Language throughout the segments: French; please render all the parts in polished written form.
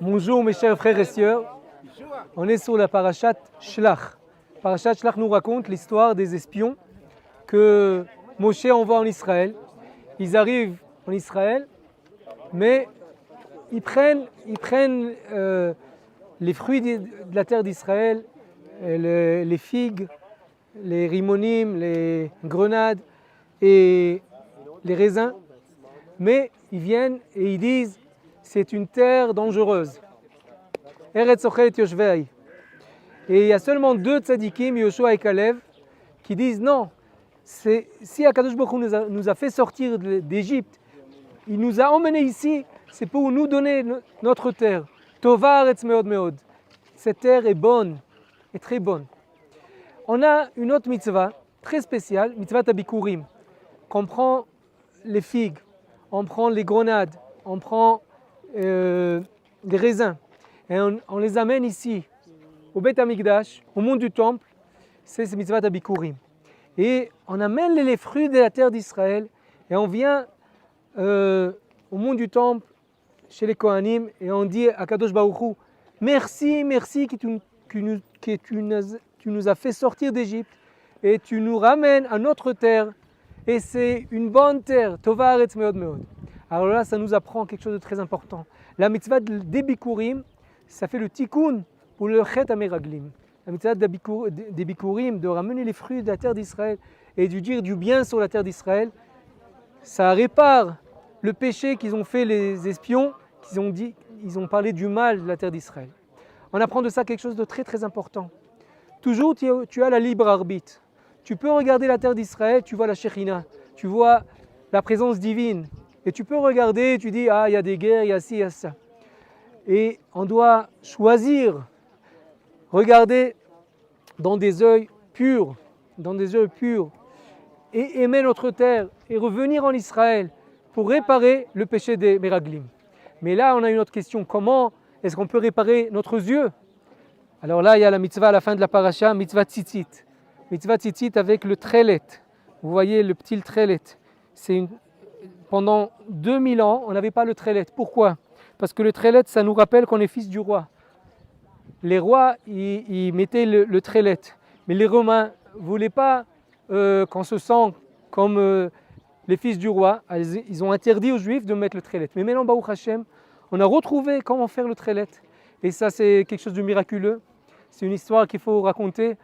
Bonjour mes chers frères et sœurs, on est sur la parashat Shlach. Parashat Shlach nous raconte l'histoire des espions que Moshe envoie en Israël. Ils arrivent en Israël, mais ils prennent les fruits de la terre d'Israël, les figues, les rimonim, les grenades et les raisins, mais ils viennent et ils disent c'est une terre dangereuse. Eretz Ochel et Yoshvei. Et il y a seulement deux tzadikim, Yoshua et Kalev, qui disent non, si Akadosh Baruch Hu nous a fait sortir d'Égypte, il nous a emmenés ici, c'est pour nous donner notre terre. Tova Aretz Meod Meod. Cette terre est bonne, est très bonne. On a une autre mitzvah très spéciale, mitzvah Tabikurim, qu'on prend les figues, on prend les grenades, on prend les raisins, et on les amène ici, au Beth Amikdash, au monde du temple, c'est ce mitzvah Tabikurim. Et on amène les fruits de la terre d'Israël, et on vient au monde du temple, chez les Kohanim, et on dit à Kadosh Baruch Hu, merci que tu nous as fait sortir d'Égypte, et tu nous ramènes à notre terre, et c'est une bonne terre, Tova Aretz Meod Meod. Alors là, ça nous apprend quelque chose de très important. La mitzvah des Bikurim, ça fait le tikkun pour le Chet HaMeraglim. La mitzvah des Bikurim, de ramener les fruits de la terre d'Israël et de dire du bien sur la terre d'Israël, ça répare le péché qu'ils ont fait les espions, ils ont parlé du mal de la terre d'Israël. On apprend de ça quelque chose de très très important. Toujours tu as la libre arbitre. Tu peux regarder la terre d'Israël, tu vois la Shekhinah, tu vois la présence divine. Et tu peux regarder, tu dis, ah, il y a des guerres, il y a ci, il y a ça. Et on doit choisir, regarder dans des yeux purs, et aimer notre terre, et revenir en Israël pour réparer le péché des Meraglim. Mais là, on a une autre question. Comment est-ce qu'on peut réparer notre yeux? Alors là, il y a la mitzvah à la fin de la paracha, mitzvah tzitzit. Mitzvah tzitzit avec le trelet. Vous voyez le petit trelet. Pendant 2000 ans, on n'avait pas le trelet. Pourquoi? Parce que le trelet, ça nous rappelle qu'on est fils du roi. Les rois, ils mettaient le trelet. Mais les Romains ne voulaient pas qu'on se sente comme les fils du roi. Ils ont interdit aux Juifs de mettre le trelet. Mais maintenant, Baruch Hashem, on a retrouvé comment faire le trelet. Et ça, c'est quelque chose de miraculeux. C'est une histoire qu'il faut raconter.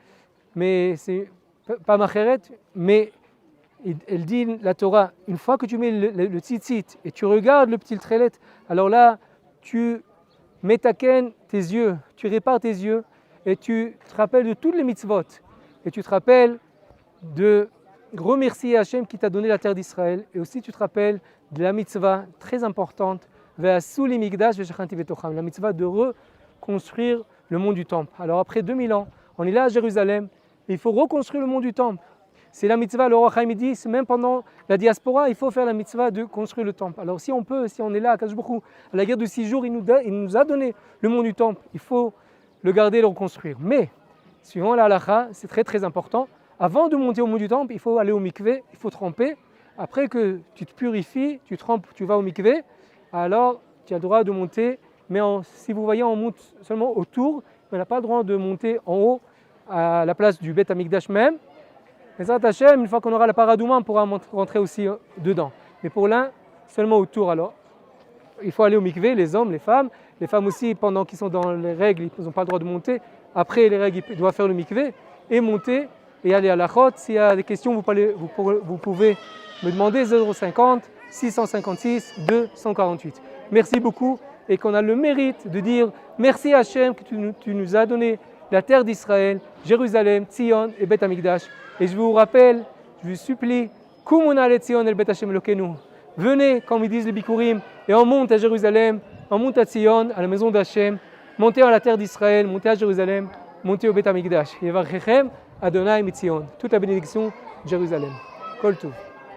Mais c'est pas macheret, mais elle dit, la Torah, une fois que tu mets le tzitzit et tu regardes le petit trelet, alors là, tu métaken tes yeux, tu répares tes yeux et tu te rappelles de toutes les mitzvot. Et tu te rappelles de remercier Hachem qui t'a donné la terre d'Israël. Et aussi tu te rappelles de la mitzvah très importante, la mitzvah de reconstruire le mont du temple. Alors après 2000 ans, on est là à Jérusalem, et il faut reconstruire le mont du temple. C'est la mitzvah, le Roi Chaim dit, même pendant la diaspora, il faut faire la mitzvah de construire le temple. Alors si on est là à Kadosh Baruch Hu, à la guerre de 6 jours, il nous a donné le mont du temple. Il faut le garder et le reconstruire. Mais, suivant la halakha, c'est très très important. Avant de monter au mont du temple, il faut aller au mikvé, il faut tremper. Après que tu te purifies, tu trempes, tu vas au mikvé, alors tu as le droit de monter. Mais si vous voyez, on monte seulement autour, mais on n'a pas le droit de monter en haut, à la place du Beth Amikdash même. Une fois qu'on aura la paradouma, on pourra rentrer aussi dedans. Mais pour l'un, seulement autour. Alors, il faut aller au mikvé, les hommes, les femmes. Les femmes aussi, pendant qu'ils sont dans les règles, ils n'ont pas le droit de monter. Après les règles, ils doivent faire le mikvé et monter et aller à la chôte. S'il y a des questions, vous pouvez me demander 050 656 248. Merci beaucoup et qu'on a le mérite de dire merci à Hachem que tu nous as donné la terre d'Israël, Jérusalem, Tzion et Beth Amikdash. Et je vous rappelle, je vous supplie, Kumuna le Tzion el Beth Hashem Elokenu. Venez, comme ils disent les Bikurim, et on monte à Jérusalem, on monte à Tzion, à la maison d'Hachem, montez à la terre d'Israël, montez à Jérusalem, montez au Beth Amikdash. Yevarchem Adonai Mitzion. Toute la bénédiction de Jérusalem. Kol Tov.